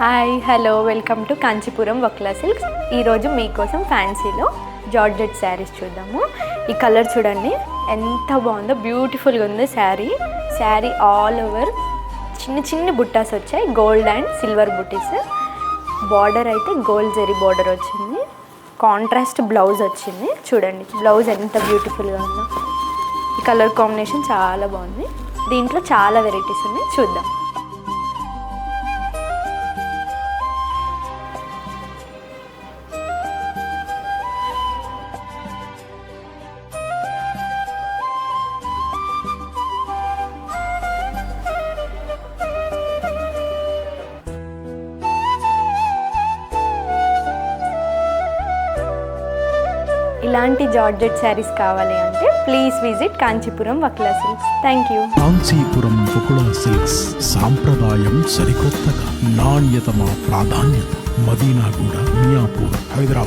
Hi hello welcome to Kanchipuram వక్లా silks. ఈరోజు మీకోసం ఫ్యాన్సీలో georgette saris చూద్దాము. ఈ కలర్ చూడండి ఎంత బాగుందో, బ్యూటిఫుల్గా ఉంది శారీ ఆల్ ఓవర్ చిన్న చిన్న బుట్టాస్ వచ్చాయి, gold and silver buttis. Border అయితే గోల్డ్ జరీ బార్డర్ వచ్చింది, కాంట్రాస్ట్ బ్లౌజ్ వచ్చింది. చూడండి బ్లౌజ్ ఎంత బ్యూటిఫుల్గా ఉందో. ఈ కలర్ కాంబినేషన్ చాలా బాగుంది. దీంట్లో చాలా వెరైటీస్ ఉన్నాయి, చూద్దాం. ఇలాంటి జార్జెట్ శారీస్ కావాలి అంటే please visit Kanchipuram వక్లా silks. Thank you. Kanchipuram Vakula silks, సాంప్రదాయం సరికొత్తగా, నాణ్యత మా ప్రాధాన్యత. మదీనాగూడ, మియాపూర్, హైదరాబాద్.